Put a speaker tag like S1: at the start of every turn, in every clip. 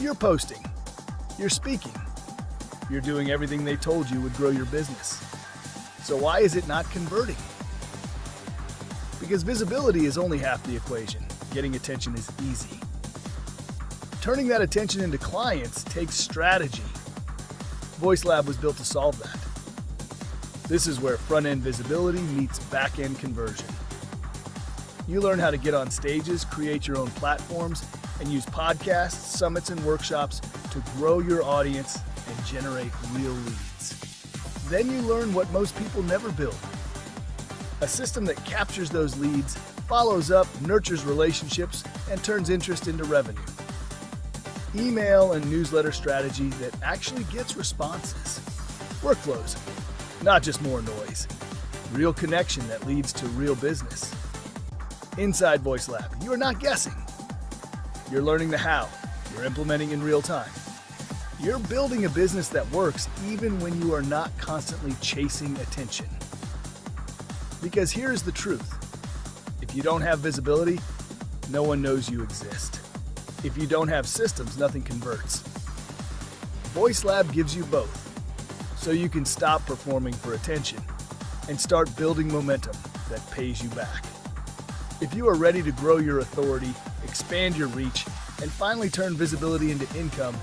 S1: you're posting, you're speaking, you're doing everything they told you would grow your business. So why is it not converting? Because visibility is only half the equation. Getting attention is easy. Turning that attention into clients takes strategy. VoiceLab was built to solve that. This is where front-end visibility meets back-end conversion. You learn how to get on stages, create your own platforms, and use podcasts, summits, and workshops to grow your audience and generate real leads. Then you learn what most people never build. A system that captures those leads, follows up, nurtures relationships, and turns interest into revenue. Email and newsletter strategy that actually gets responses. Workflows, not just more noise. Real connection that leads to real business. Inside VoiceLab, you are not guessing. You're learning the how. You're implementing in real time. You're building a business that works even when you are not constantly chasing attention. Because here's the truth. If you don't have visibility, no one knows you exist. If you don't have systems, nothing converts. VoiceLab gives you both, so you can stop performing for attention and start building momentum that pays you back. If you are ready to grow your authority, expand your reach, and finally turn visibility into income,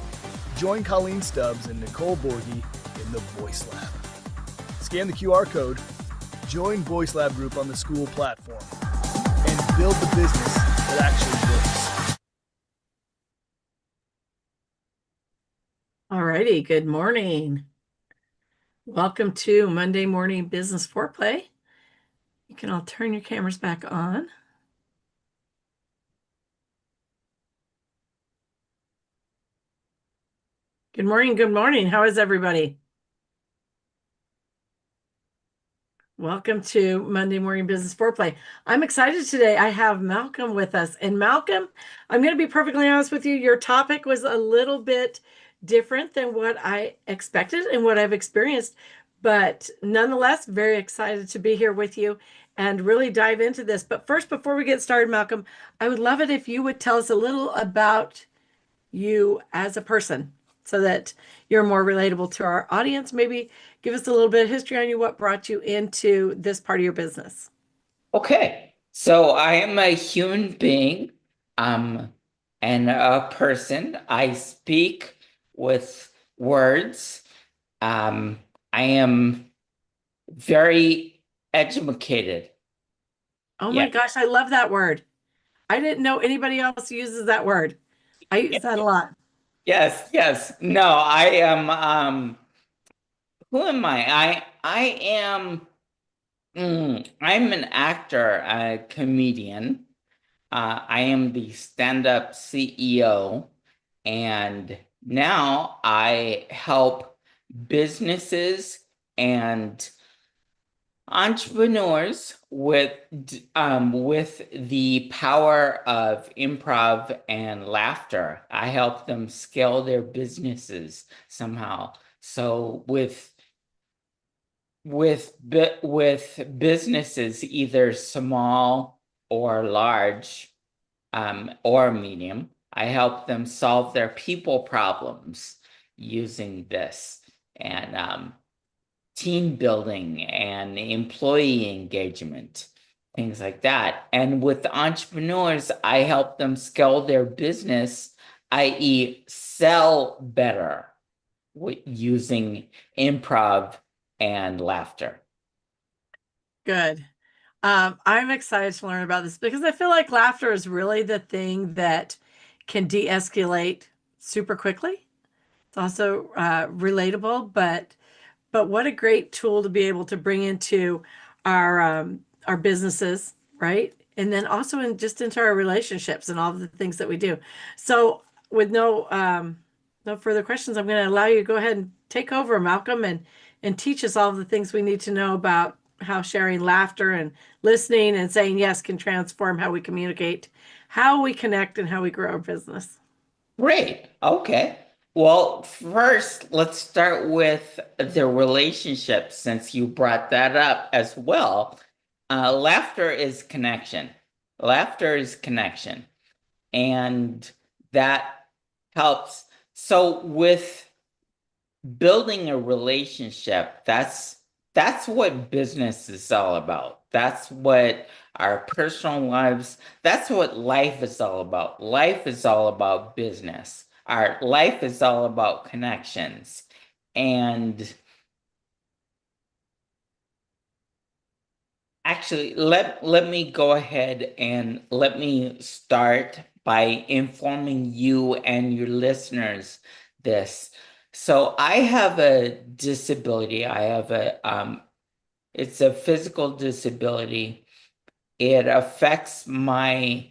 S1: join Coleen Stubbs and Nicole Borghi in the VoiceLab. Scan the QR code, join VoiceLab Group on the School platform, and build the business that actually works.
S2: Alrighty, good morning. Welcome to Monday Morning Business Foreplay. You can all turn your cameras back on. Good morning, good morning. How is everybody? Welcome to Monday Morning Business Foreplay. I'm excited today. I have Malcolm with us. And Malcolm, I'm going to be perfectly honest with you. Your topic was a little bit different than what I expected and what I've experienced. But nonetheless, very excited to be here with you and really dive into this. But first, before we get started, Malcolm, I would love it if you would tell us a little about you as a person, so that you're more relatable to our audience. Maybe give us a little bit of history on you, what brought you into this part of your business.
S3: Okay, so I am a human being, and a person. I speak with words. I am very educated.
S2: Oh my gosh, I love that word. I didn't know anybody else uses that word. I use that a lot.
S3: Yes. No, I am, who am I? I'm an actor, a comedian. I am the stand-up CEO, and now I help businesses and entrepreneurs with the power of improv and laughter. I help them scale their businesses somehow. So with businesses, either small or large, or medium, I help them solve their people problems using this, and team building and employee engagement, things like that. And with entrepreneurs, I help them scale their business, i.e. sell better using improv and laughter.
S2: Good. I'm excited to learn about this because I feel like laughter is really the thing that can de-escalate super quickly. It's also relatable, but what a great tool to be able to bring into our businesses, right? And then also into our relationships and all the things that we do. So with no further questions, I'm going to allow you to go ahead and take over, Malcolm, and teach us all the things we need to know about how sharing laughter and listening and saying yes can transform how we communicate, how we connect, and how we grow our business.
S3: Great. Okay. Well, first, let's start with the relationship, since you brought that up as well. Laughter is connection. Laughter is connection. And that helps So with building a relationship, that's what business is all about. That's what our personal lives, that's what life is all about. Life is all about business. Our life is all about connections. And actually, let me go ahead and let me start by informing you and your listeners this. So I have a disability. I have it's a physical disability. It affects my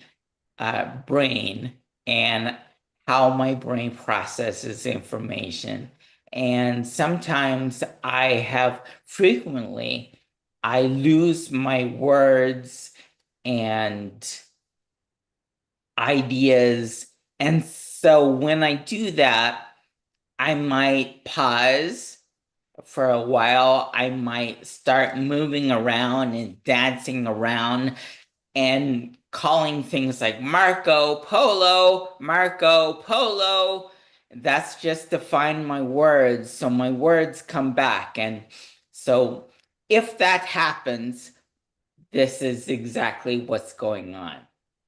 S3: brain and how my brain processes information. And sometimes frequently, I lose my words and ideas. And so when I do that, I might pause for a while. I might start moving around and dancing around and calling things like Marco Polo, Marco Polo. That's just to find my words. So my words come back. And so if that happens, this is exactly what's going on.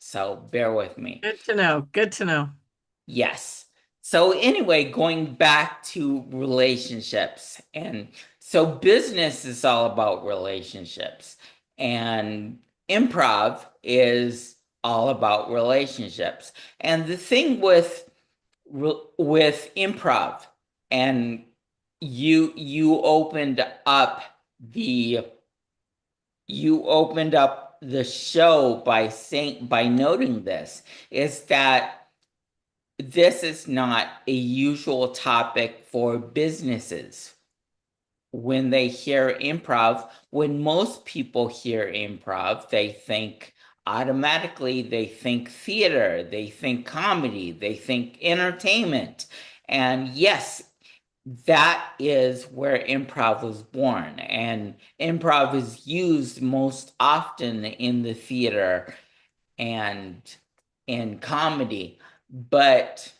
S3: So bear with me.
S2: Good to know. Good to know.
S3: Yes. So anyway, going back to relationships. And so business is all about relationships. And improv is all about relationships. And the thing with improv, and you opened up the show by noting this, is that this is not a usual topic for businesses. When they hear improv, when most people hear improv, automatically they think theater, they think comedy, they think entertainment. And yes, that is where improv was born. And improv is used most often in the theater and in comedy. But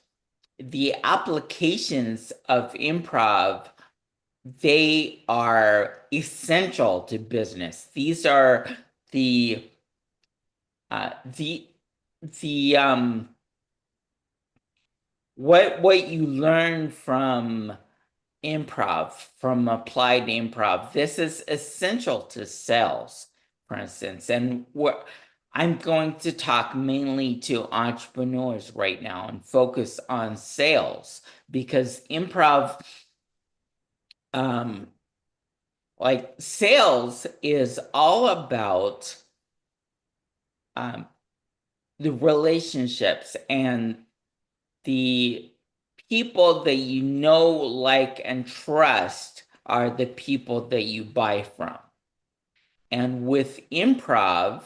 S3: the applications of improv, they are essential to business. These are the what you learn from improv, from applied improv. This is essential to sales, for instance. And I'm going to talk mainly to entrepreneurs right now and focus on sales, because improv, like sales is all about the relationships and the people that you know, like, and trust are the people that you buy from. And with improv,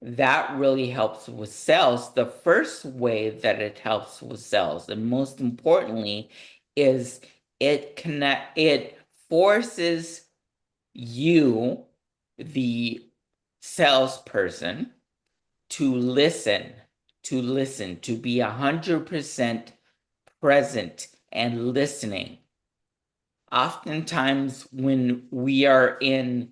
S3: that really helps with sales. The first way that it helps with sales, and most importantly, is it forces you, the salesperson, to listen, to be 100% present and listening. Oftentimes when we are in,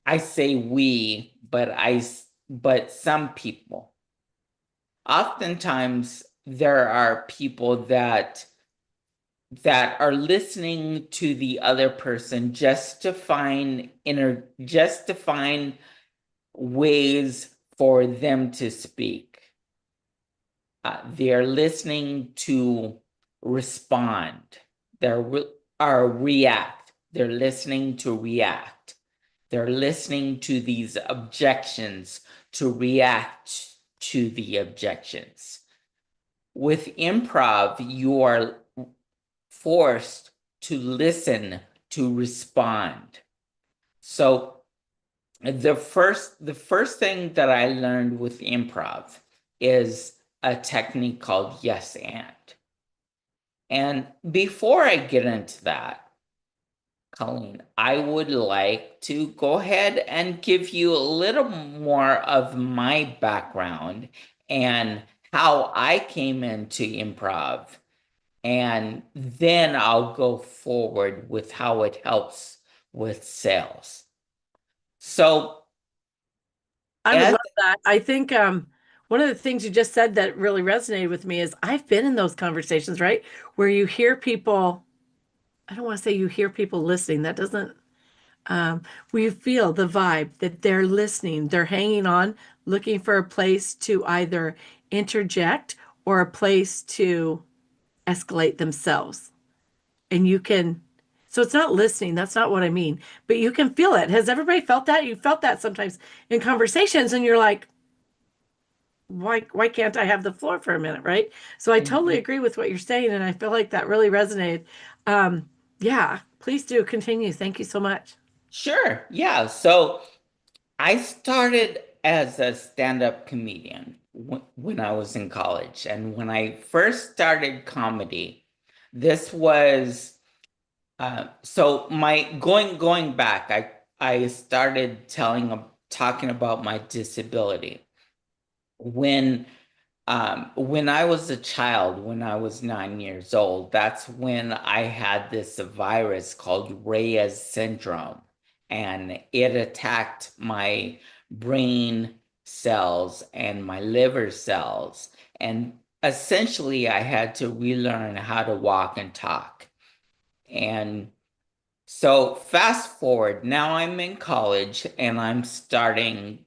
S3: I say we, but some people, oftentimes there are people that are listening to the other person just to find ways for them to speak. They're listening to respond. React. They're listening to react. They're listening to these objections to react to the objections. With improv, you are forced to listen, to respond. So the first thing that I learned with improv is a technique called yes and. And before I get into that, Coleen, I would like to go ahead and give you a little more of my background and how I came into improv, and then I'll go forward with how it helps with sales. So,
S2: I would
S3: as
S2: love that. I think one of the things you just said that really resonated with me is I've been in those conversations, right? Where you hear people, I don't want to say you hear people listening. That doesn't, where you feel the vibe that they're listening, they're hanging on, looking for a place to either interject or a place to escalate themselves. And you can, so it's not listening, that's not what I mean, but you can feel it. Has everybody felt that? You felt that sometimes in conversations and you're like, why can't I have the floor for a minute, right? So I totally agree with what you're saying, and I feel like that really resonated. Yeah, please do continue. Thank you so much.
S3: Sure, yeah. So I started as a stand-up comedian when I was in college. And when I first started comedy, this was so my going back, I started talking about my disability. When I was a child, when I was 9 years old, that's when I had this virus called Reyes syndrome, and it attacked my brain cells and my liver cells. And essentially, I had to relearn how to walk and talk. And so fast forward, now I'm in college and I'm starting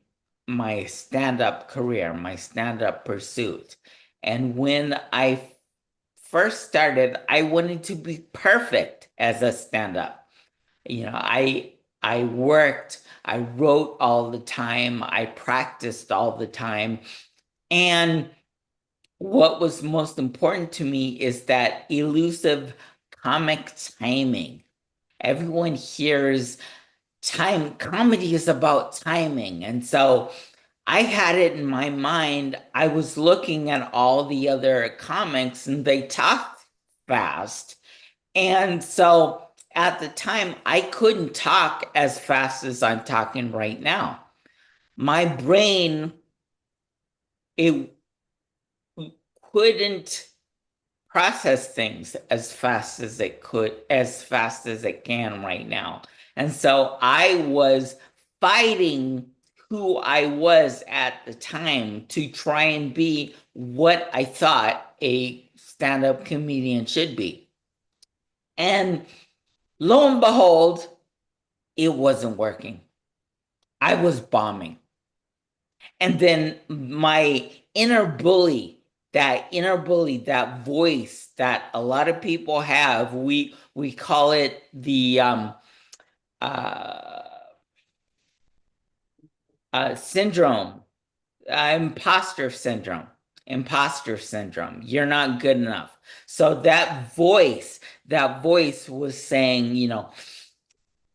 S3: my stand-up career, my stand-up pursuit. And when I first started, I wanted to be perfect as a stand-up. I worked, I wrote all the time, I practiced all the time. And what was most important to me is that elusive comic timing. Everyone hears time, comedy is about timing. And so I had it in my mind. I was looking at all the other comics and they talked fast. And so at the time, I couldn't talk as fast as I'm talking right now. My brain, it couldn't process things as fast as it could, as fast as it can right now. And so I was fighting who I was at the time to try and be what I thought a stand-up comedian should be. And lo and behold, it wasn't working. I was bombing. And then my inner bully, that voice that a lot of people have, we call it the uh, syndrome, imposter syndrome. Imposter syndrome. You're not good enough. So that voice was saying,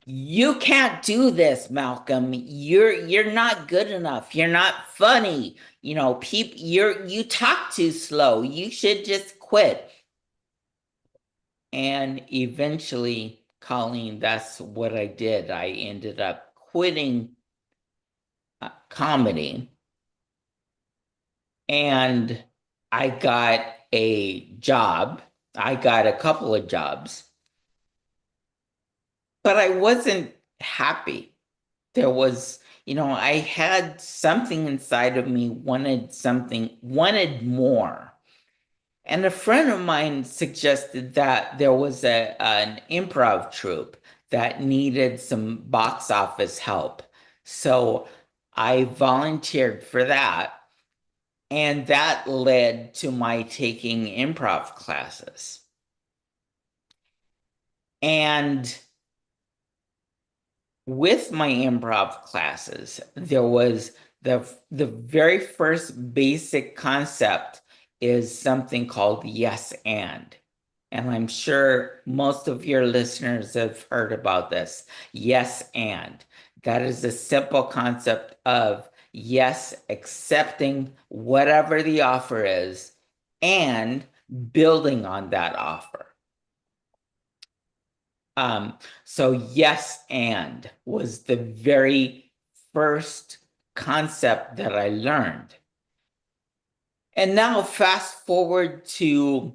S3: you can't do this, Malcolm. You're not good enough. You're not funny. You talk too slow. You should just quit. And eventually, Coleen, that's what I did. I ended up quitting comedy, and I got a job. I got a couple of jobs, but I wasn't happy. There was, I had something inside of me, wanted more. And a friend of mine suggested that there was an improv troupe that needed some box office help. So I volunteered for that. And that led to my taking improv classes. And with my improv classes, there was the very first basic concept is something called yes and. And I'm sure most of your listeners have heard about this. Yes and. That is a simple concept of yes, accepting whatever the offer is and building on that offer. So yes and was the very first concept that I learned. And now fast forward to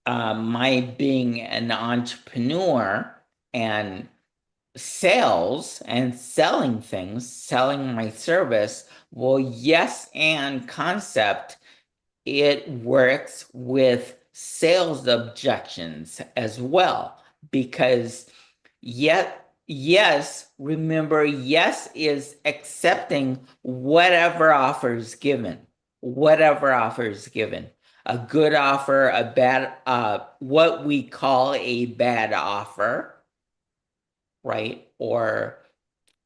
S3: my being an entrepreneur and sales and selling things, selling my service. Well, yes, and concept, it works with sales objections as well, because yes, remember, yes is accepting whatever offer is given, whatever offer is given. A good offer, a bad, what we call a bad offer, right? Or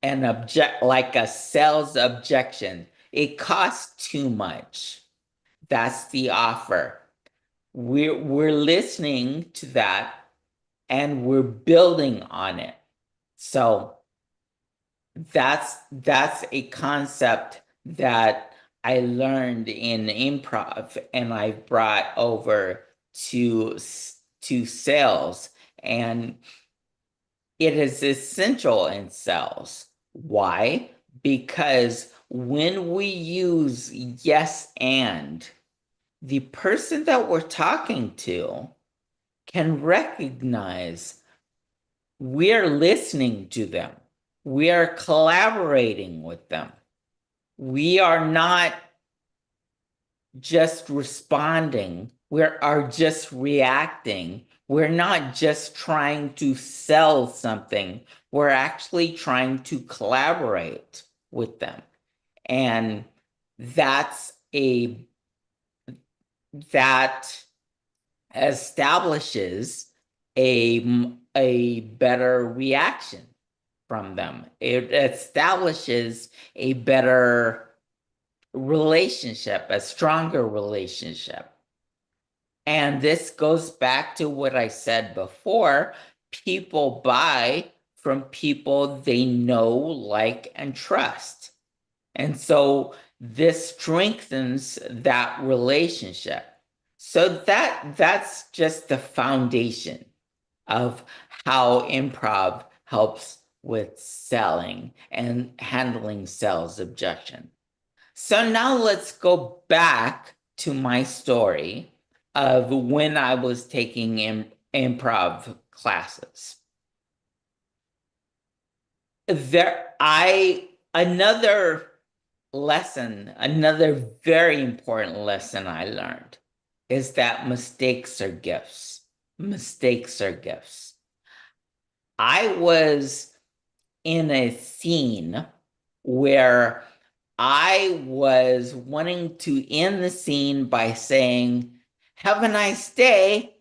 S3: like a sales objection. It costs too much. That's the offer. We're listening to that and we're building on it. So that's a concept that I learned in improv and I brought over to sales, and it is essential in sales. Why? Because when we use yes and, the person that we're talking to can recognize we're listening to them. We are collaborating with them. We are not just responding. We are just reacting. We're not just trying to sell something. We're actually trying to collaborate with them. And that establishes a better reaction from them. It establishes a better relationship, a stronger relationship. And this goes back to what I said before. People buy from people they know, like, and trust. And so this strengthens that relationship. So that's just the foundation of how improv helps with selling and handling sales objection. So now let's go back to my story of when I was taking improv classes. Another very important lesson I learned is that mistakes are gifts. Mistakes are gifts. I was in a scene where I was wanting to end the scene by saying, "Have a nice day."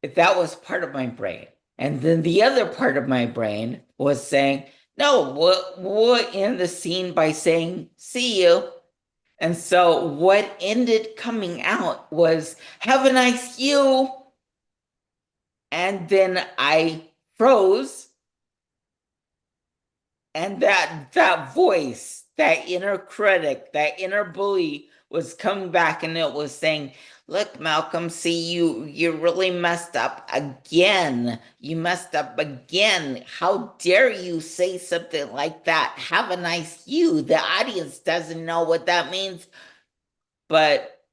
S3: That was part of my brain. And then the other part of my brain was saying, "No, we'll end the scene by saying, 'See you.'" And so what ended coming out was, "Have a nice you." And then I froze. And that voice, that inner critic, that inner bully was coming back, and it was saying, "Look, Malcolm, see, you really messed up again. You messed up again. How dare you say something like that? Have a nice you." The audience doesn't know what that means. But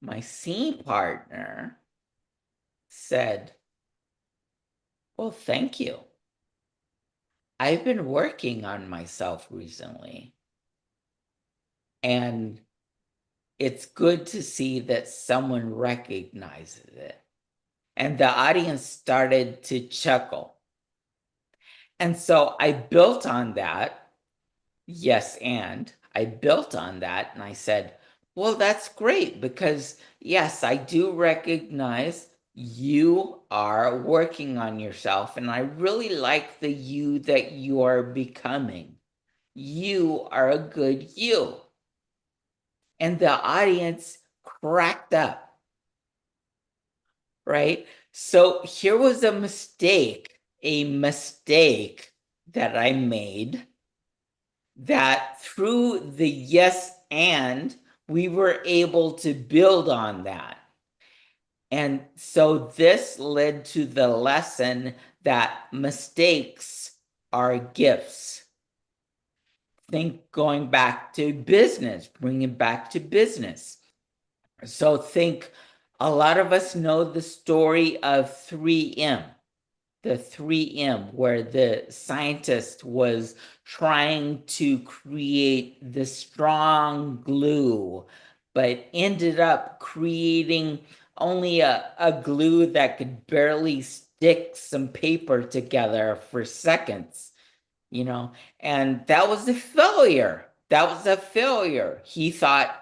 S3: my scene partner said, "Well, thank you. I've been working on myself recently. And it's good to see that someone recognizes it." And the audience started to chuckle. And so I built on that. Yes, and I built on that, and I said, "Well, that's great, because yes, I do recognize you are working on yourself, and I really like the you that you are becoming. You are a good you." And the audience cracked up, right? So here was a mistake that I made, that through the yes and, we were able to build on that. And so this led to the lesson that mistakes are gifts. think going back to business, bring it back to business. So think, a lot of us know the story of 3M, the 3M, where the scientist was trying to create the strong glue, but ended up creating only a glue that could barely stick some paper together for seconds, and that was a failure. That was a failure. He thought,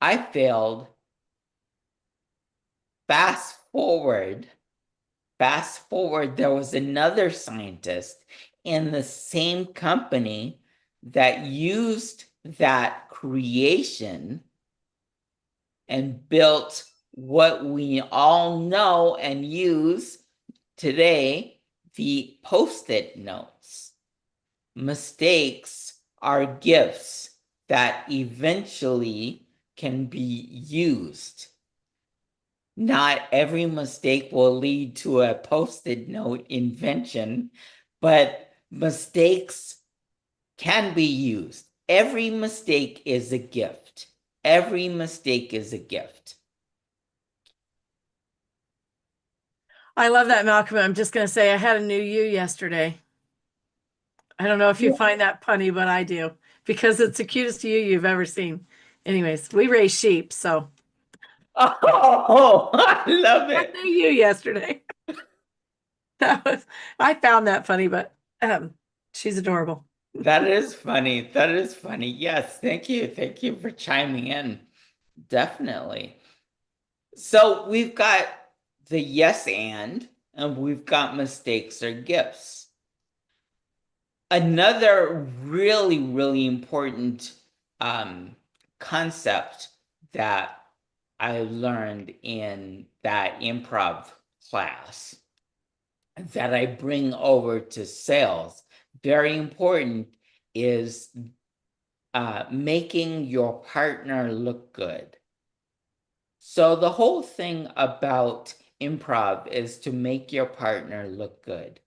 S3: I failed. Fast forward, there was another scientist in the same company that used that creation and built what we all know and use today, the Post-it notes. Mistakes are gifts that eventually can be used. Not every mistake will lead to a Post-it note invention, but mistakes can be used. Every mistake is a gift. Every mistake is a gift.
S2: I love that, Malcolm. I'm just going to say I had a new you yesterday. I don't know if you find that punny, but I do, because it's the cutest you you've ever seen. Anyways, we raise sheep, so.
S3: Oh, I love
S2: I
S3: it.
S2: knew you yesterday. I found that funny, but she's adorable.
S3: That is funny. That is funny. Yes, thank you. Thank you for chiming in. Definitely. So we've got the yes and we've got mistakes or gifts. Another really, really important concept that I learned in that improv class that I bring over to sales, very important, is making your partner look good. So the whole thing about improv is to make your partner look good.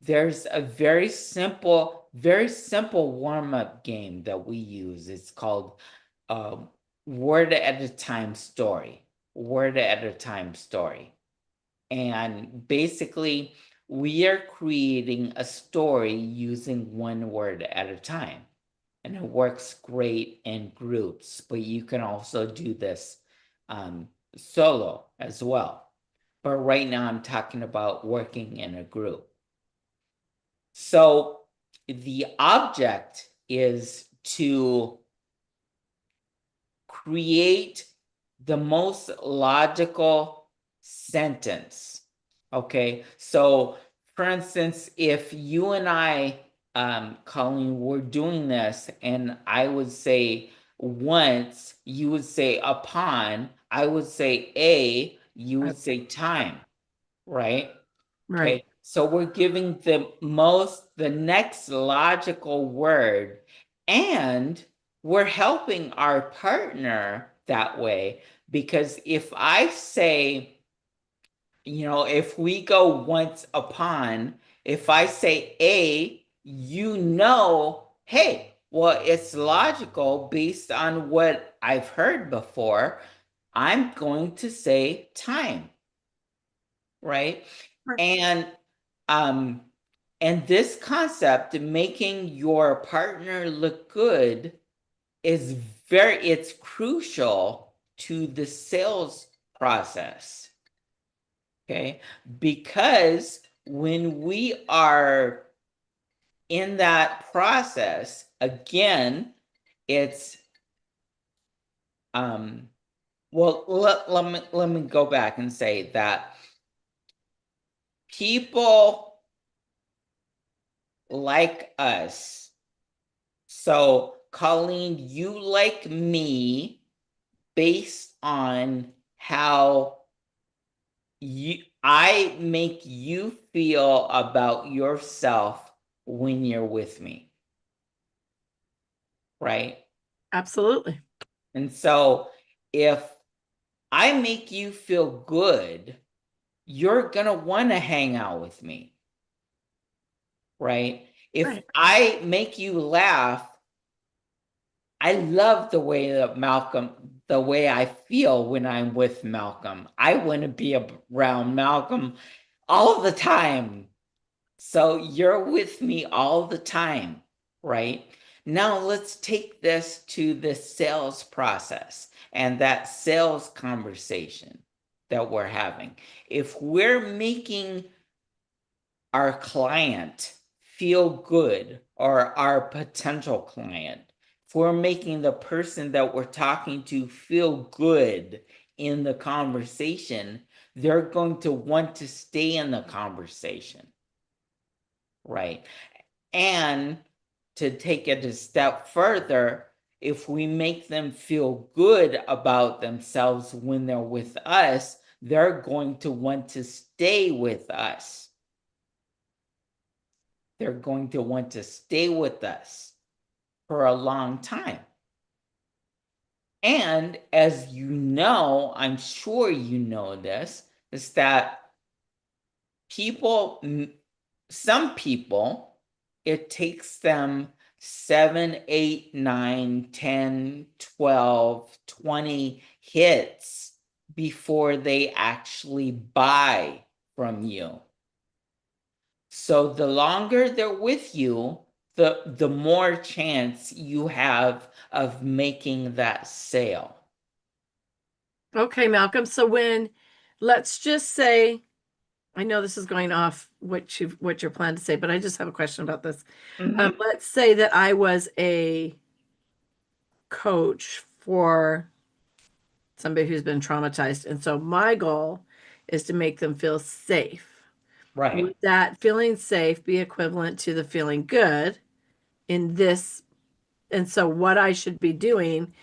S3: There's a very simple warm-up game that we use. It's called word at a time story. Word at a time story. And basically, we are creating a story using one word at a time. And it works great in groups, but you can also do this solo as well. But right now I'm talking about working in a group. So the object is to create the most logical sentence. Okay, so for instance, if you and I, Coleen, were doing this and I would say once, you would say upon, I would say a, you would say time, right?
S2: Right.
S3: Okay, so we're giving the next logical word, and we're helping our partner that way, because if I say, if we go once upon, if I say a, hey, well, it's logical based on what I've heard before. I'm going to say time, right? And this concept, making your partner look good, it's crucial to the sales process. Okay, because when we are in that process, again, it's well, let me go back and say that people like us. So, Coleen, you like me based on how I make you feel about yourself when you're with me. Right?
S2: Absolutely.
S3: And so if I make you feel good, you're going to want to hang out with me. Right? If I make you laugh, I love the way that the way I feel when I'm with Malcolm. I want to be around Malcolm all the time. So you're with me all the time, right? Now let's take this to the sales process and that sales conversation that we're having. If we're making our client feel good, or our potential client, if we're making the person that we're talking to feel good in the conversation, they're going to want to stay in the conversation, right? And to take it a step further, if we make them feel good about themselves when they're with us, they're going to want to stay with us. They're going to want to stay with us for a long time. And as you know, I'm sure you know this, is that some people, it takes them 7, 8, 9, 10, 12, 20 hits before they actually buy from you. So the longer they're with you, the more chance you have of making that sale.
S2: Okay, Malcolm. So let's just say, I know this is going off what you're planning to say, but I just have a question about this. Let's say that I was a coach for somebody who's been traumatized, and so my goal is to make them feel safe.
S3: Right.
S2: Would that feeling safe be equivalent to the feeling good in this? And so what I should be doing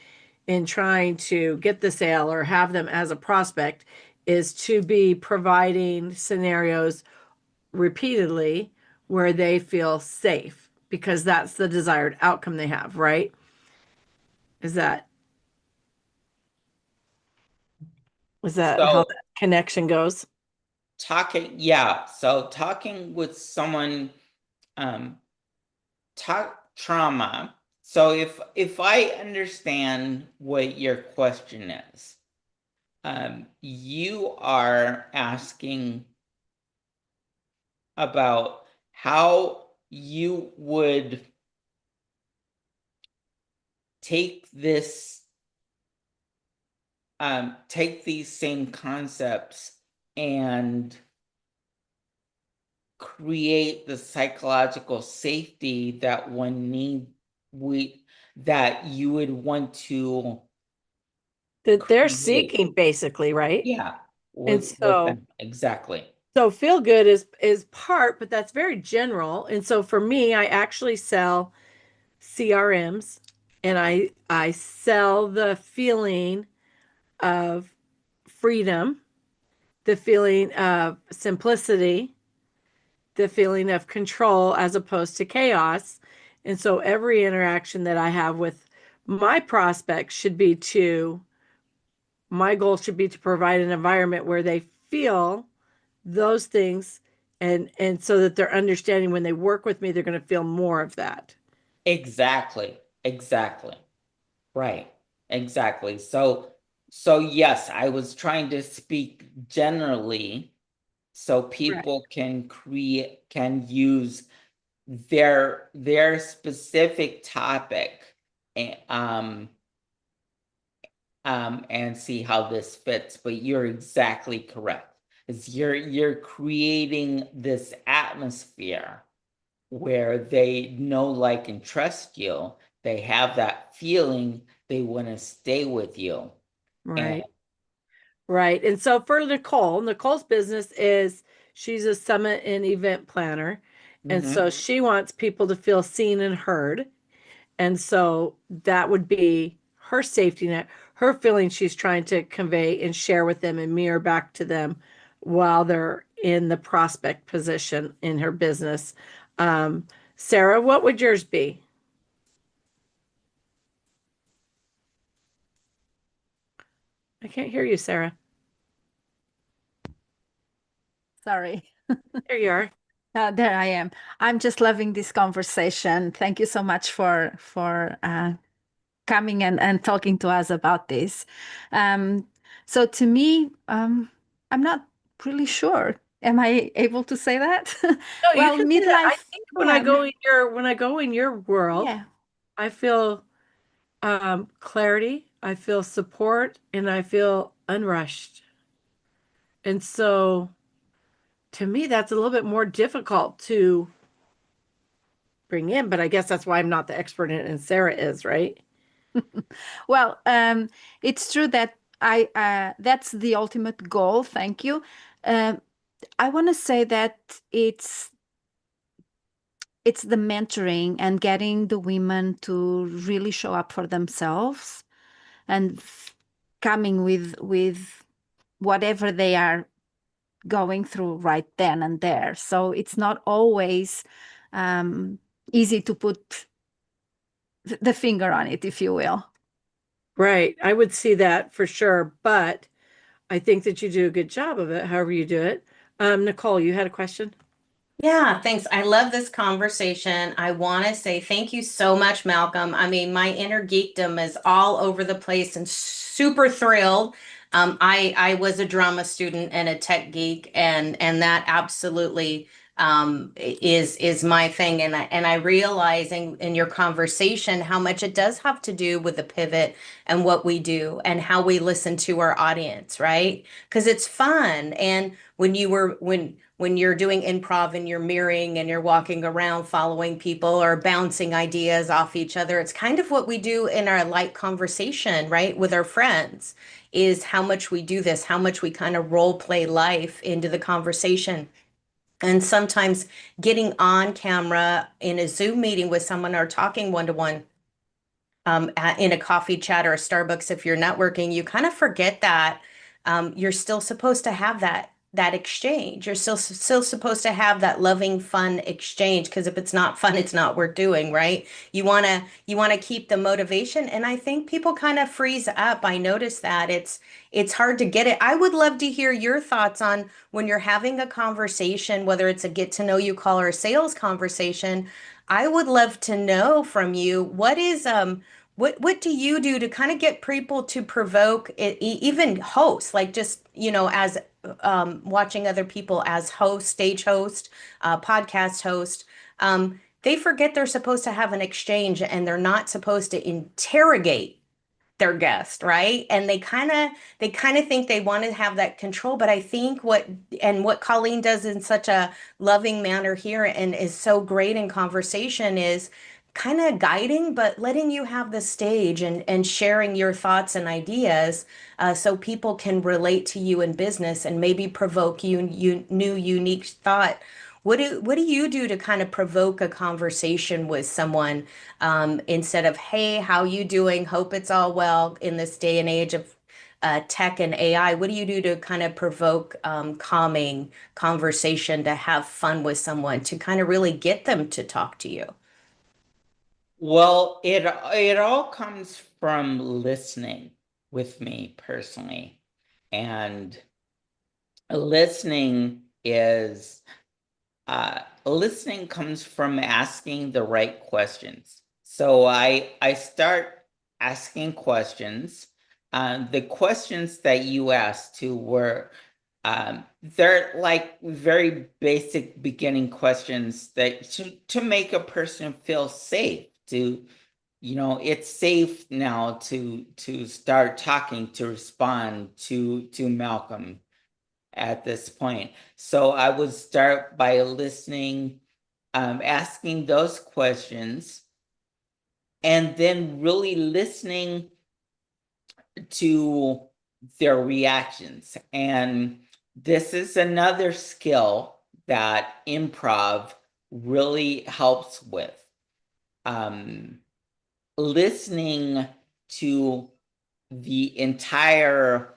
S2: in trying to get the sale or have them as a prospect is to be providing scenarios repeatedly where they feel safe, because that's the desired outcome they have, right? Is that how
S3: So
S2: that connection goes?
S3: talking with someone, trauma. So if I understand what your question is, you are asking about how you would take these same concepts and create the psychological safety that that you would want to
S2: That they're
S3: create.
S2: seeking, basically, right?
S3: Yeah,
S2: And
S3: with
S2: so
S3: them. Exactly.
S2: feel good is part, but that's very general. And so for me, I actually sell CRMs, and I sell the feeling of freedom, the feeling of simplicity, the feeling of control as opposed to chaos. And so every interaction that I have with my prospects my goal should be to provide an environment where they feel those things, and so that they're understanding when they work with me, they're going to feel more of that.
S3: Exactly. Exactly. Right. Exactly. So yes, I was trying to speak generally so
S2: Right.
S3: people can use their specific topic, and and see how this fits. But you're exactly correct. You're creating this atmosphere where they know, like, and trust you. They have that feeling they want to stay with you. And
S2: Right. Right. And so for Nicole's business is she's a summit and event planner. And so she wants people to feel seen and heard. And so that would be her safety net, her feeling she's trying to convey and share with them and mirror back to them while they're in the prospect position in her business. Um, Sarah, what would yours be? I can't hear you, Sarah.
S4: Sorry.
S2: There you are.
S4: There I am. I'm just loving this conversation. Thank you so much for coming and talking to us about this. So to me, I'm not really sure. Am I able to say that?
S2: No,
S4: Well,
S2: you can say that. I
S4: midlife
S2: think when I
S4: plan.
S2: go in your world,
S4: Yeah.
S2: I feel clarity, I feel support, and I feel unrushed. And so to me, that's a little bit more difficult to bring in, but I guess that's why I'm not the expert in it and Sarah is, right?
S4: Well, it's true that I that's the ultimate goal. Thank you. Um, I want to say that it's the mentoring and getting the women to really show up for themselves and coming with whatever they are going through right then and there. So it's not always easy to put the finger on it, if you will.
S2: Right. I would see that for sure, but I think that you do a good job of it, however you do it. Nicole, you had a question?
S5: Yeah, thanks. I love this conversation. I want to say thank you so much, Malcolm. I mean, my inner geekdom is all over the place and super thrilled. I was a drama student and a tech geek, and that absolutely is my thing. And I realize in your conversation how much it does have to do with the pivot and what we do and how we listen to our audience, right? Because it's fun. And when you're doing improv and you're mirroring and you're walking around following people or bouncing ideas off each other, it's kind of what we do in our light conversation, right? With our friends, is how much we do this, how much we kind of role play life into the conversation. And sometimes getting on camera in a Zoom meeting with someone or talking one to one in a coffee chat or a Starbucks, if you're networking, you kind of forget that you're still supposed to have that exchange. You're still supposed to have that loving, fun exchange, because if it's not fun, it's not worth doing, right? You want to keep the motivation, and I think people kind of freeze up. I notice that it's hard to get it. I would love to hear your thoughts on when you're having a conversation, whether it's a get to know you call or a sales conversation. I would love to know from you what do you do to kind of get people to provoke it, even hosts, like just, as watching other people as host, stage host, podcast host. They forget they're supposed to have an exchange and they're not supposed to interrogate their guest, right? And they kind of think they want to have that control, but I think what Coleen does in such a loving manner here and is so great in conversation is kind of guiding, but letting you have the stage and sharing your thoughts and ideas, so people can relate to you in business and maybe provoke you new unique thought. What do you do to kind of provoke a conversation with someone, instead of, hey, how you doing? Hope it's all well in this day and age of tech and AI. What do you do to kind of provoke calming conversation, to have fun with someone, to kind of really get them to talk to you?
S3: Well, it all comes from listening with me personally. And listening comes from asking the right questions. So I start asking questions. The questions that you asked to were they're like very basic beginning questions that to make a person feel safe, to it's safe now to start talking, to respond to Malcolm at this point. So I would start by listening, asking those questions, and then really listening to their reactions. And this is another skill that improv really helps with. Listening to the entire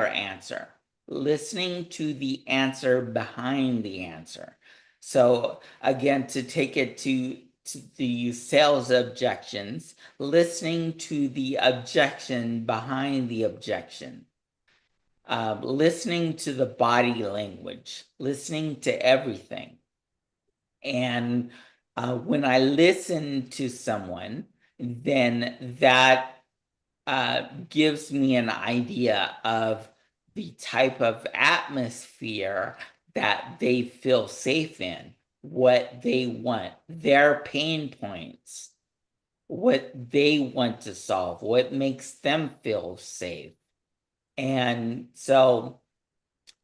S3: answer, listening to the answer behind the answer. So again, to take it to the sales objections, listening to the objection behind the objection, listening to the body language, listening to everything. And when I listen to someone, then that gives me an idea of the type of atmosphere that they feel safe in, what they want, their pain points, what they want to solve, what makes them feel safe. And so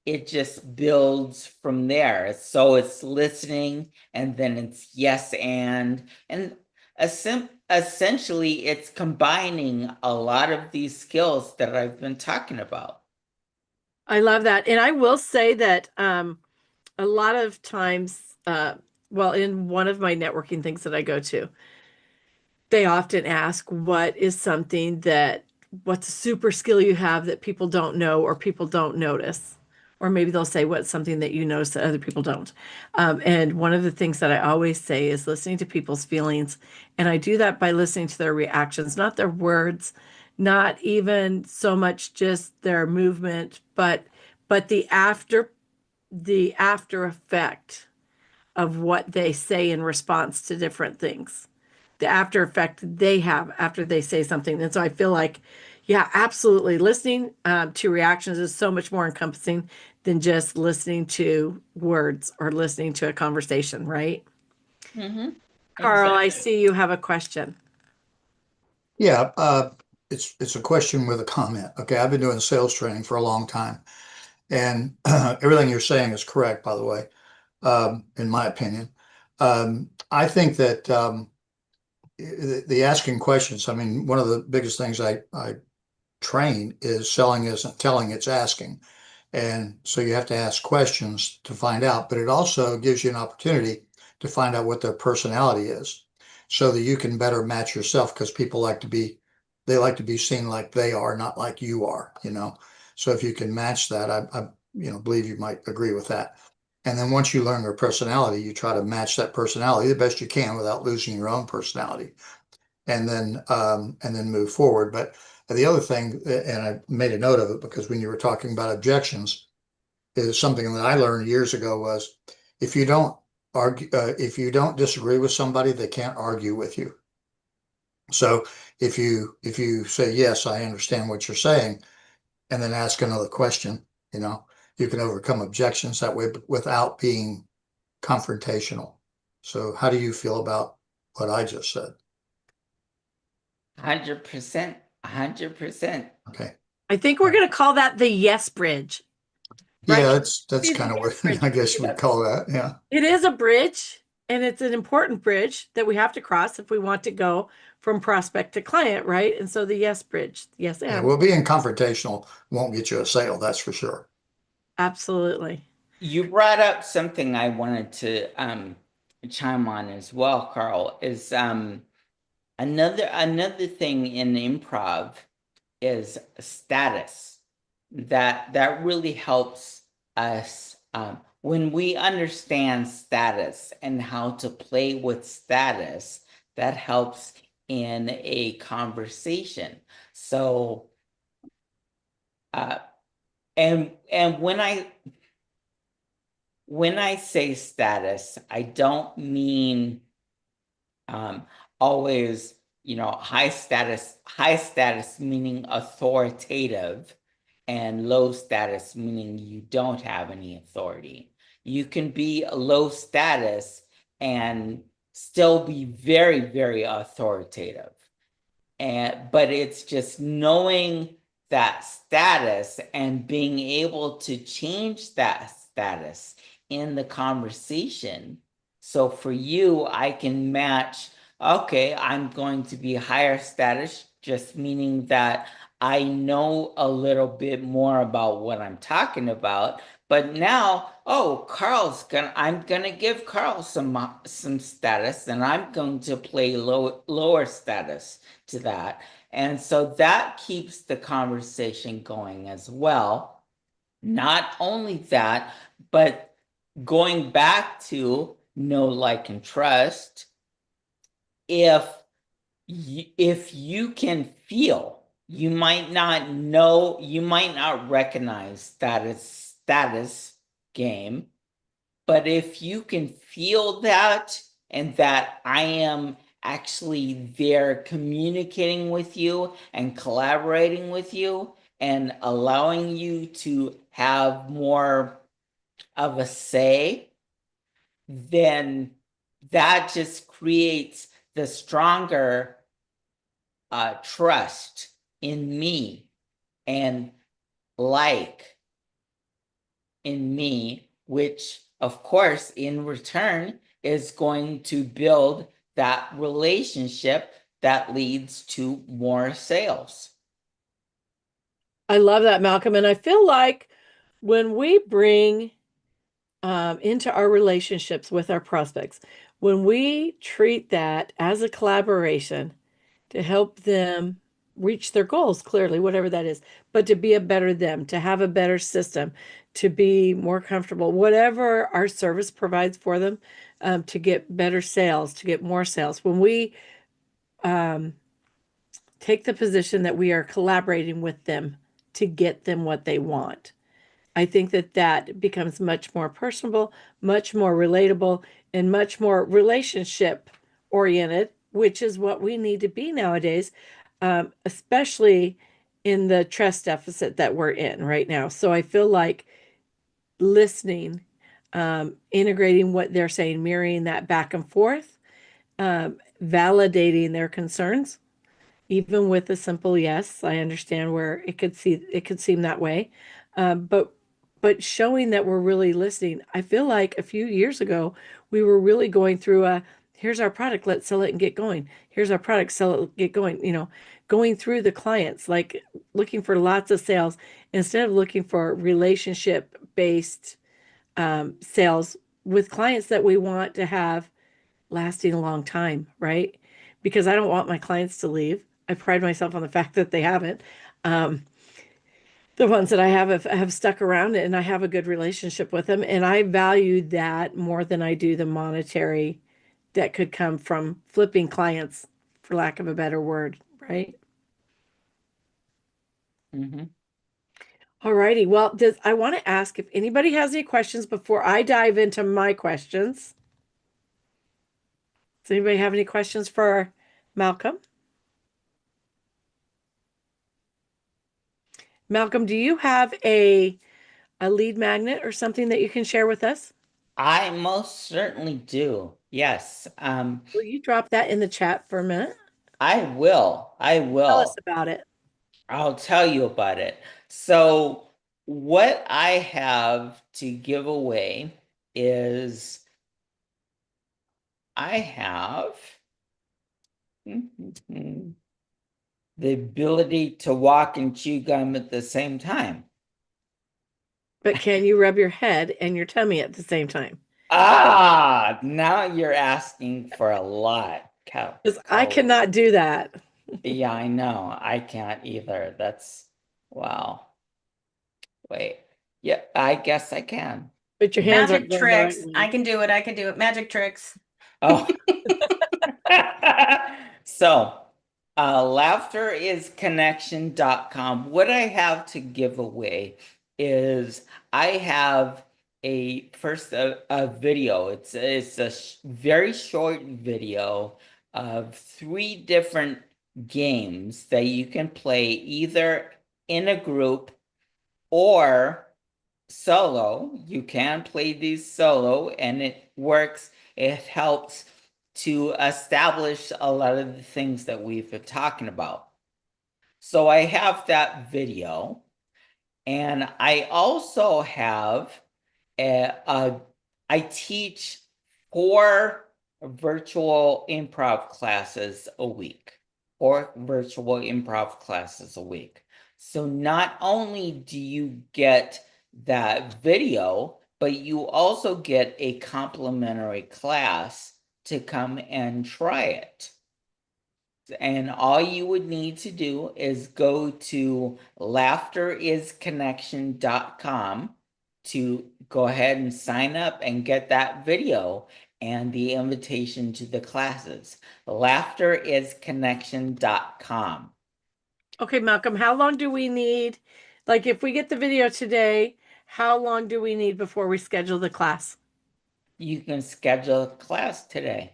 S3: it just builds from there. So it's listening, and then it's yes and essentially it's combining a lot of these skills that I've been talking about.
S2: I love that. And I will say that a lot of times, well, in one of my networking things that I go to, they often ask, what is something what's a super skill you have that people don't know or people don't notice? Or maybe they'll say, what's something that you notice that other people don't? And one of the things that I always say is listening to people's feelings. And I do that by listening to their reactions, not their words, not even so much just their movement, but the after effect of what they say in response to different things, the after effect they have after they say something. And so I feel like, yeah, absolutely. Listening to reactions is so much more encompassing than just listening to words or listening to a conversation, right?
S3: Mm-hmm.
S2: Carl, I
S3: Exactly.
S2: see you have a question.
S6: Yeah, it's a question with a comment. Okay, I've been doing sales training for a long time, and everything you're saying is correct, by the way, in my opinion. I think that the asking questions, I mean, one of the biggest things I train is selling isn't telling, it's asking. And so you have to ask questions to find out, but it also gives you an opportunity to find out what their personality is so that you can better match yourself, because people they like to be seen like they are, not like you are, you know. So if you can match that, I believe you might agree with that. And then once you learn their personality, you try to match that personality the best you can without losing your own personality, and then move forward. But the other thing, and I made a note of it because when you were talking about objections, is something that I learned years ago was if you don't argue, if you don't disagree with somebody, they can't argue with you. So if you say yes, I understand what you're saying, and then ask another question, you can overcome objections that way, but without being confrontational. So how do you feel about what I just said?
S3: 100%. 100%.
S6: Okay.
S2: I think we're going to call that the yes bridge. Right?
S6: Yeah, that's
S2: See the
S6: kind of
S2: yes
S6: what
S2: bridge.
S6: I guess you would call that. Yeah.
S2: It is a bridge, and it's an important bridge that we have to cross if we want to go from prospect to client, right? And so the yes bridge, yes,
S6: Yeah.
S2: and
S6: Well, being confrontational won't get you a sale, that's for sure.
S2: absolutely.
S3: You brought up something I wanted to chime on as well, Carl, is another thing in improv is status. That really helps us when we understand status and how to play with status. That helps in a conversation. So and when I say status, I don't mean always, high status meaning authoritative, and low status meaning you don't have any authority. You can be a low status and still be very, very authoritative. But it's just knowing that status and being able to change that status in the conversation. So for you, I can match, okay, I'm going to be higher status, just meaning that I know a little bit more about what I'm talking about. But now, I'm gonna give Carl some status, and I'm going to play lower status to that. And so that keeps the conversation going as well. Not only that, but going back to know, like, and trust, if you can feel, you might not know, you might not recognize that it's status game, but if you can feel that, and that I am actually there communicating with you and collaborating with you and allowing you to have more of a say, then that just creates the stronger trust in me and like in me, which of course in return is going to build that relationship that leads to more sales.
S2: I love that, Malcolm. And I feel like when we bring into our relationships with our prospects, when we treat that as a collaboration to help them reach their goals, clearly, whatever that is, but to be a better them, to have a better system, to be more comfortable, whatever our service provides for them, to get better sales, to get more sales. When we take the position that we are collaborating with them to get them what they want, I think that that becomes much more personable, much more relatable, and much more relationship oriented, which is what we need to be nowadays, especially in the trust deficit that we're in right now. So I feel like listening, integrating what they're saying, mirroring that back and forth, validating their concerns, even with a simple yes. I understand where it could seem that way, but showing that we're really listening. I feel like a few years ago we were really going through a here's our product, let's sell it and get going. Here's our product, sell it, get going. Going through the clients, like looking for lots of sales instead of looking for relationship based sales with clients that we want to have lasting a long time, right? Because I don't want my clients to leave. I pride myself on the fact that they haven't. The ones that I have stuck around and I have a good relationship with them. And I value that more than I do the monetary that could come from flipping clients, for lack of a better word, right?
S3: Mm-hmm.
S2: All righty. Well, I want to ask if anybody has any questions before I dive into my questions. Does anybody have any questions for Malcolm? Malcolm, do you have a lead magnet or something that you can share with us?
S3: I most certainly do. Yes.
S2: Will you drop that in the chat for a minute?
S3: I will. I
S2: Tell us
S3: will.
S2: about it.
S3: I'll tell you about it. So, what I have to give away is I have the ability to walk and chew gum at the same time.
S2: But can you rub your head and your tummy at the same time?
S3: Ah, now you're asking for a lot.
S2: Because I cannot do that.
S3: Yeah, I know. I can't either. That's wow. Wait. Yeah, I guess I can.
S2: But your hands aren't
S5: Magic
S2: going the right
S5: tricks.
S2: way.
S5: I can do it. I can do it. Magic tricks.
S3: Oh. So, laughterisconnection.com. What I have to give away is I have a video. It's a very short video of 3 different games that you can play either in a group or solo. You can play these solo and it works. It helps to establish a lot of the things that we've been talking about. So I have that video, and I also have I teach 4 virtual improv classes a week. 4 virtual improv classes a week. So not only do you get that video, but you also get a complimentary class to come and try it. And all you would need to do is go to laughterisconnection.com to go ahead and sign up and get that video and the invitation to the classes. Laughterisconnection.com.
S2: Okay, Malcolm, how long do we need? Like, if we get the video today, how long do we need before we schedule the class?
S3: You can schedule a class today.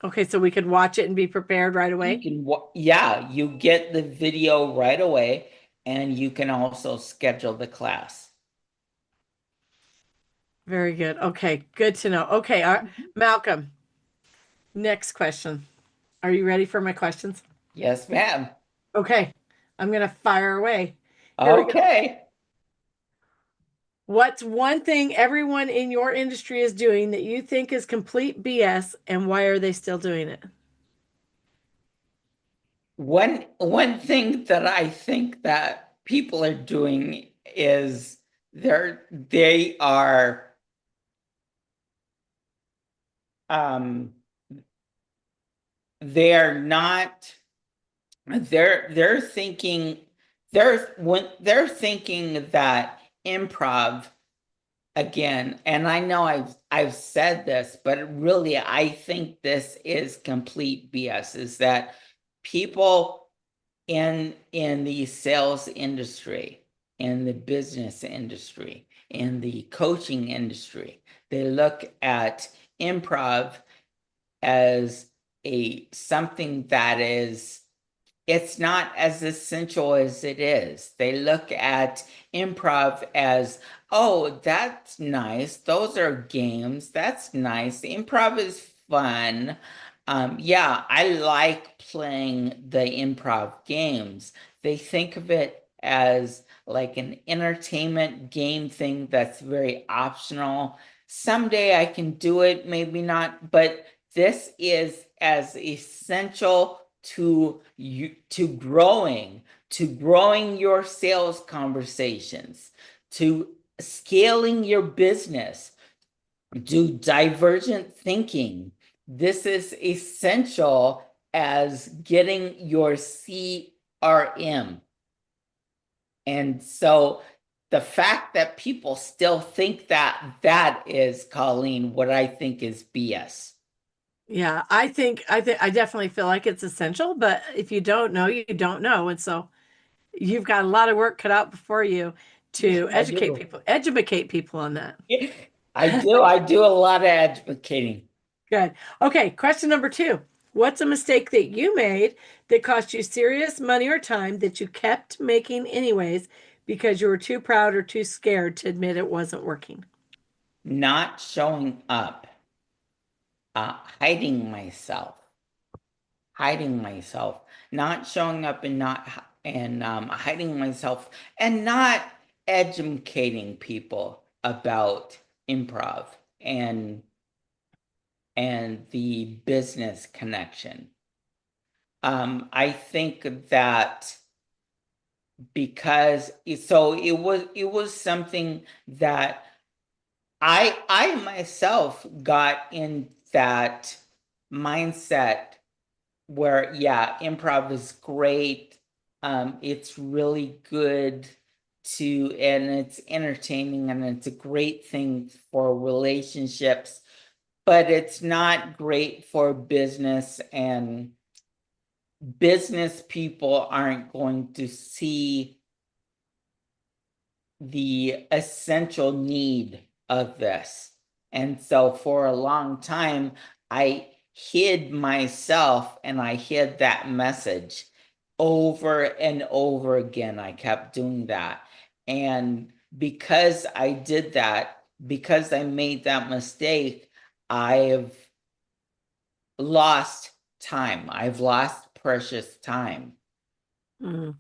S2: Okay, so we could watch it and be prepared right
S3: You
S2: away.
S3: can, yeah, you get the video right away, and you can also schedule the class.
S2: Very good. Okay, good to know. Okay, Malcolm, next question. Are you ready for my questions?
S3: Yes, ma'am.
S2: Okay, I'm gonna fire away. Here we go.
S3: Okay.
S2: What's one thing everyone in your industry is doing that you think is complete BS, and why are they still doing it?
S3: One thing that I think that people are doing is they are um they're not they're thinking they're thinking that improv, again, and I know I've said this, but really I think this is complete BS, is that people in the sales industry, in the business industry, in the coaching industry, they look at improv as something that is, it's not as essential as it is. They look at improv as, oh, that's nice. Those are games. That's nice. Improv is fun. Yeah, I like playing the improv games. They think of it as like an entertainment game thing that's very optional. Someday I can do it, maybe not, but this is as essential to you, to growing your sales conversations, to scaling your business, to divergent thinking. This is essential as getting your CRM. And so the fact that people still think that is, Coleen, what I think is BS.
S2: Yeah, I definitely feel like it's essential, but if you don't know, you don't know. And so you've got a lot of work cut out before you to educate people on that.
S3: I do a lot of advocating.
S2: Good. Okay, question number 2. What's a mistake that you made that cost you serious money or time that you kept making anyways because you were too proud or too scared to admit it wasn't working?
S3: Not showing up, hiding myself, not showing up and hiding myself, and not educating people about improv and the business connection. I think that because it was something that I myself got in that mindset where, yeah, improv is great. It's really good and it's entertaining, and it's a great thing for relationships, but it's not great for business, and business people aren't going to see the essential need of this. And so for a long time, I hid myself and I hid that message over and over again. I kept doing that. And because I did that, because I made that mistake, I have lost time. I've lost precious time.
S2: Mm.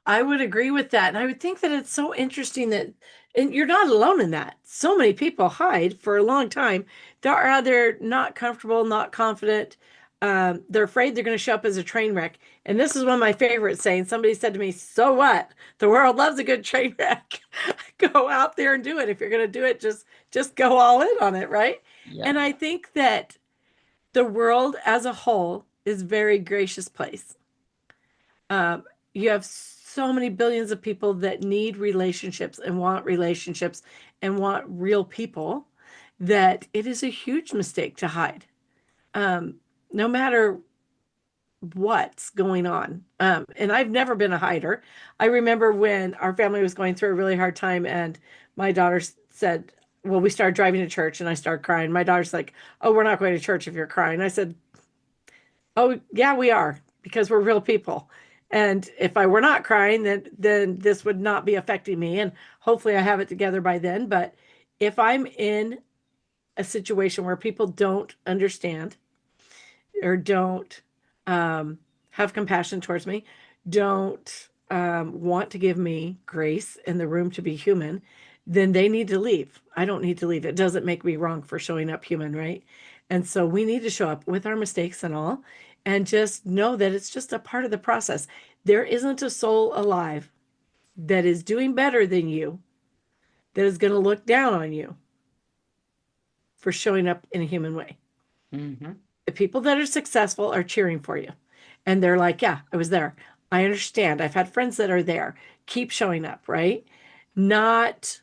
S2: I would agree with that. And I would think that it's so interesting that, and you're not alone in that. So many people hide for a long time. They're either not comfortable, not confident. They're afraid they're going to show up as a train wreck. And this is one of my favorite sayings. Somebody said to me, so what? The world loves a good train wreck. Go out there and do it. If you're going to do it, just go all in on it, right?
S3: Yeah.
S2: And I think that the world as a whole is a very gracious place. You have so many billions of people that need relationships and want real people, that it is a huge mistake to hide, no matter what's going on. And I've never been a hider. I remember when our family was going through a really hard time, and my daughter said, well, we started driving to church and I started crying. My daughter's like, oh, we're not going to church if you're crying. I said, Oh, yeah, we are, because we're real people. And if I were not crying, then this would not be affecting me. And hopefully I have it together by then. But if I'm in a situation where people don't understand or don't have compassion towards me, don't want to give me grace in the room to be human, then they need to leave. I don't need to leave. It doesn't make me wrong for showing up human, right? And so we need to show up with our mistakes and all, and just know that it's just a part of the process. There isn't a soul alive that is doing better than you that is going to look down on you for showing up in a human way.
S3: Mm-hmm.
S2: The people that are successful are cheering for you. And they're like, yeah, I was there. I understand. I've had friends that are there. Keep showing up, right? Not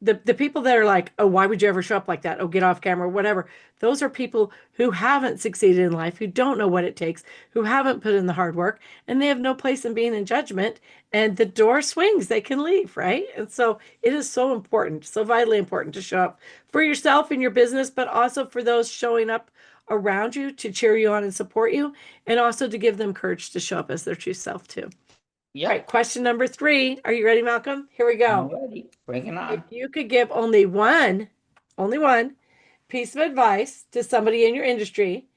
S2: the people that are like, oh, why would you ever show up like that? Oh, get off camera, whatever. Those are people who haven't succeeded in life, who don't know what it takes, who haven't put in the hard work, and they have no place in being in judgment. And the door swings, they can leave, right? And so it is so important, so vitally important to show up for yourself and your business, but also for those showing up around you to cheer you on and support you, and also to give them courage to show up as their true self too. All right,
S3: Yep.
S2: question number 3. Are you ready, Malcolm? Here we go.
S3: I'm ready. Bring it on.
S2: If you could give only one piece of advice to somebody in your industry,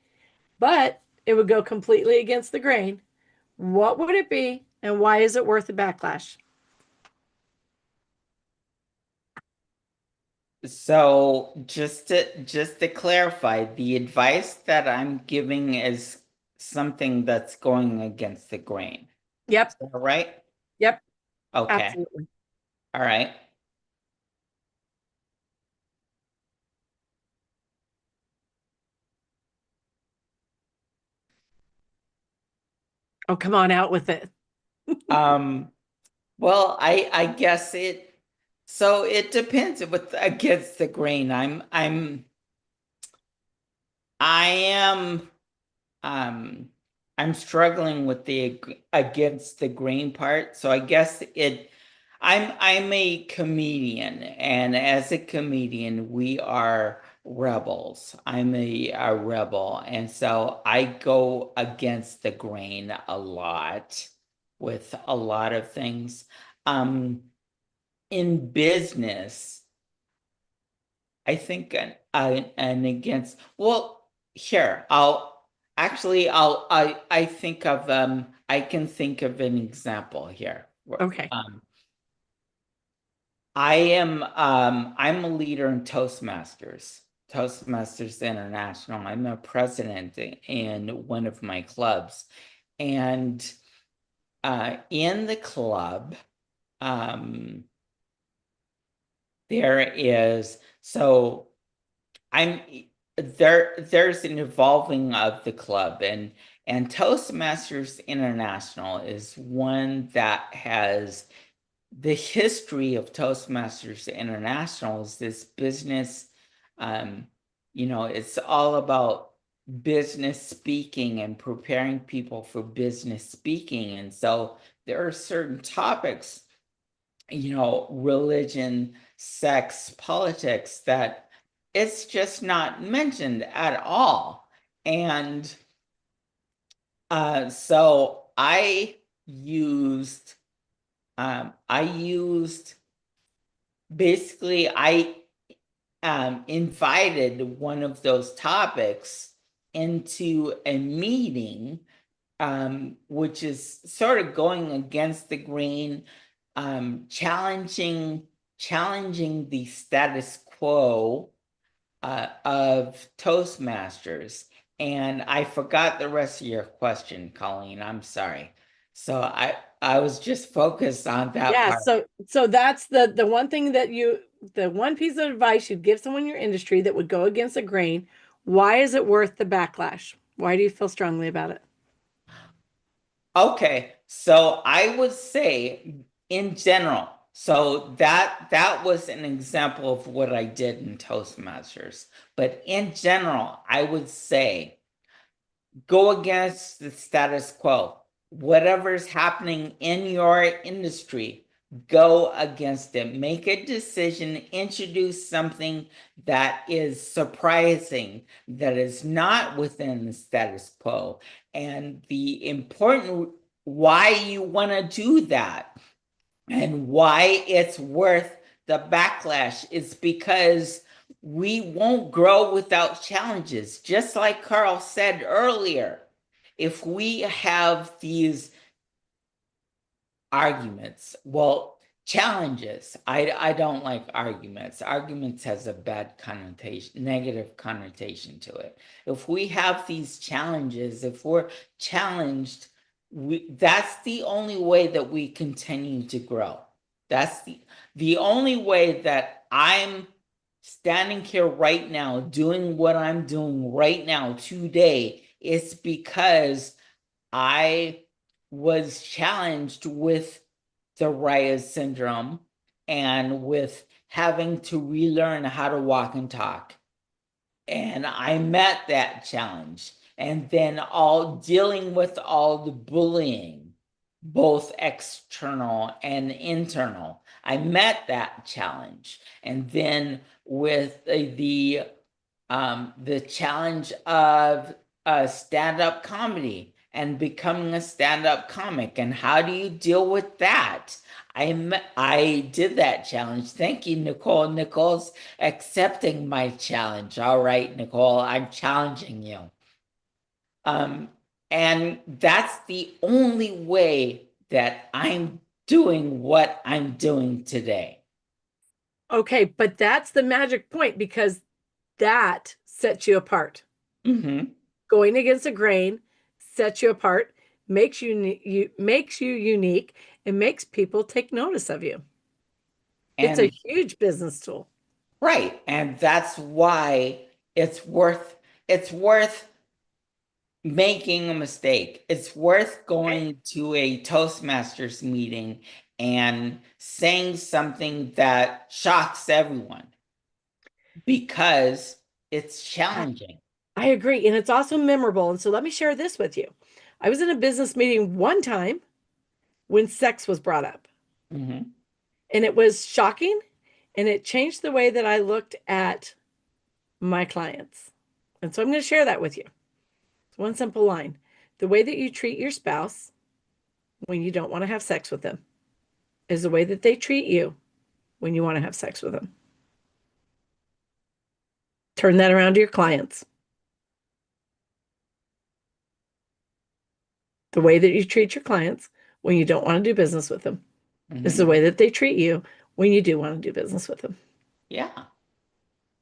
S2: but it would go completely against the grain, what would it be and why is it worth the backlash?
S3: So just to clarify, the advice that I'm giving is something that's going against the grain.
S2: Yep.
S3: Is that right?
S2: Yep.
S3: Okay.
S2: Absolutely.
S3: All right.
S2: Oh, come on out with it.
S3: Well, I guess so it depends with against the grain. I am I'm struggling with the against the grain part. So I guess I'm a comedian, and as a comedian, we are rebels. I'm a rebel, and so I go against the grain a lot with a lot of things. In business, I think an against, well, here, I think of I can think of an example here.
S2: Okay.
S3: I'm a leader in Toastmasters International. I'm a president in one of my clubs, and in the club, there is, so I'm there's an evolving of the club, and Toastmasters International is one that has the history of Toastmasters International is this business, it's all about business speaking and preparing people for business speaking. And so there are certain topics, religion, sex, politics, that it's just not mentioned at all. And so I used basically, I invited one of those topics into a meeting, which is sort of going against the grain, challenging the status quo of Toastmasters. And I forgot the rest of your question, Coleen. I'm sorry. So I was just focused on that part.
S2: So that's the one thing that the one piece of advice you'd give someone in your industry that would go against the grain. Why is it worth the backlash? Why do you feel strongly about it?
S3: Okay, so I would say in general, so that was an example of what I did in Toastmasters. But in general, I would say go against the status quo. Whatever's happening in your industry, go against it. Make a decision, introduce something that is surprising, that is not within the status quo. And the important why you want to do that and why it's worth the backlash is because we won't grow without challenges. Just like Carl said earlier, if we have these arguments, well, challenges, I don't like arguments. Arguments has a bad connotation, negative connotation to it. If we have these challenges, if we're challenged, that's the only way that we continue to grow. That's the only way that I'm standing here right now doing what I'm doing right now today is because I was challenged with the Raya syndrome and with having to relearn how to walk and talk. And I met that challenge. And then all dealing with all the bullying, both external and internal. I met that challenge. And then with the challenge of stand-up comedy and becoming a stand-up comic, and how do you deal with that? I did that challenge. Thank you, Nicole. Nicole's accepting my challenge. All right, Nicole, I'm challenging you. And that's the only way that I'm doing what I'm doing today.
S2: Okay, but that's the magic point, because that sets you apart.
S3: Mm-hmm.
S2: Going against the grain sets you apart, makes you unique, and makes people take notice of you. It's a huge business tool.
S3: Right. And that's why it's worth making a mistake. It's worth going to a Toastmasters meeting and saying something that shocks everyone because it's challenging.
S2: I agree. And it's also memorable. And so let me share this with you. I was in a business meeting one time when sex was brought up.
S3: Mm-hmm.
S2: And it was shocking. And it changed the way that I looked at my clients. And so I'm going to share that with you. It's one simple line. The way that you treat your spouse when you don't want to have sex with them is the way that they treat you when you want to have sex with them. Turn that around to your clients. The way that you treat your clients when you don't want to do business with them is the way that they treat you when you do want to do business with them.
S3: Yeah.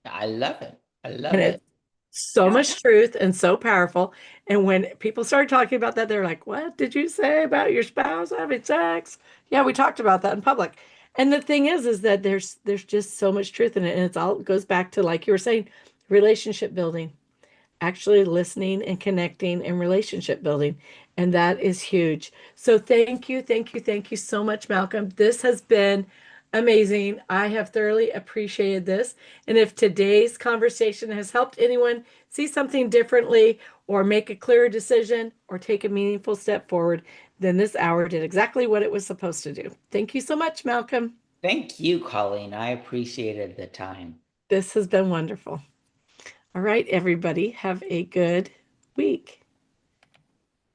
S3: I love it. I love
S2: And
S3: it.
S2: it's so much truth and so powerful. And when people start talking about that, they're like, what did you say about your spouse having sex? Yeah, we talked about that in public. And the thing is that there's just so much truth in it. And it goes back to, like you were saying, relationship building, actually listening and connecting and relationship building. And that is huge. So thank you so much, Malcolm. This has been amazing. I have thoroughly appreciated this. And if today's conversation has helped anyone see something differently or make a clearer decision or take a meaningful step forward, then this hour did exactly what it was supposed to do. Thank you so much, Malcolm.
S3: Thank you, Coleen. I appreciated the time.
S2: This has been wonderful. All right, everybody, have a good week.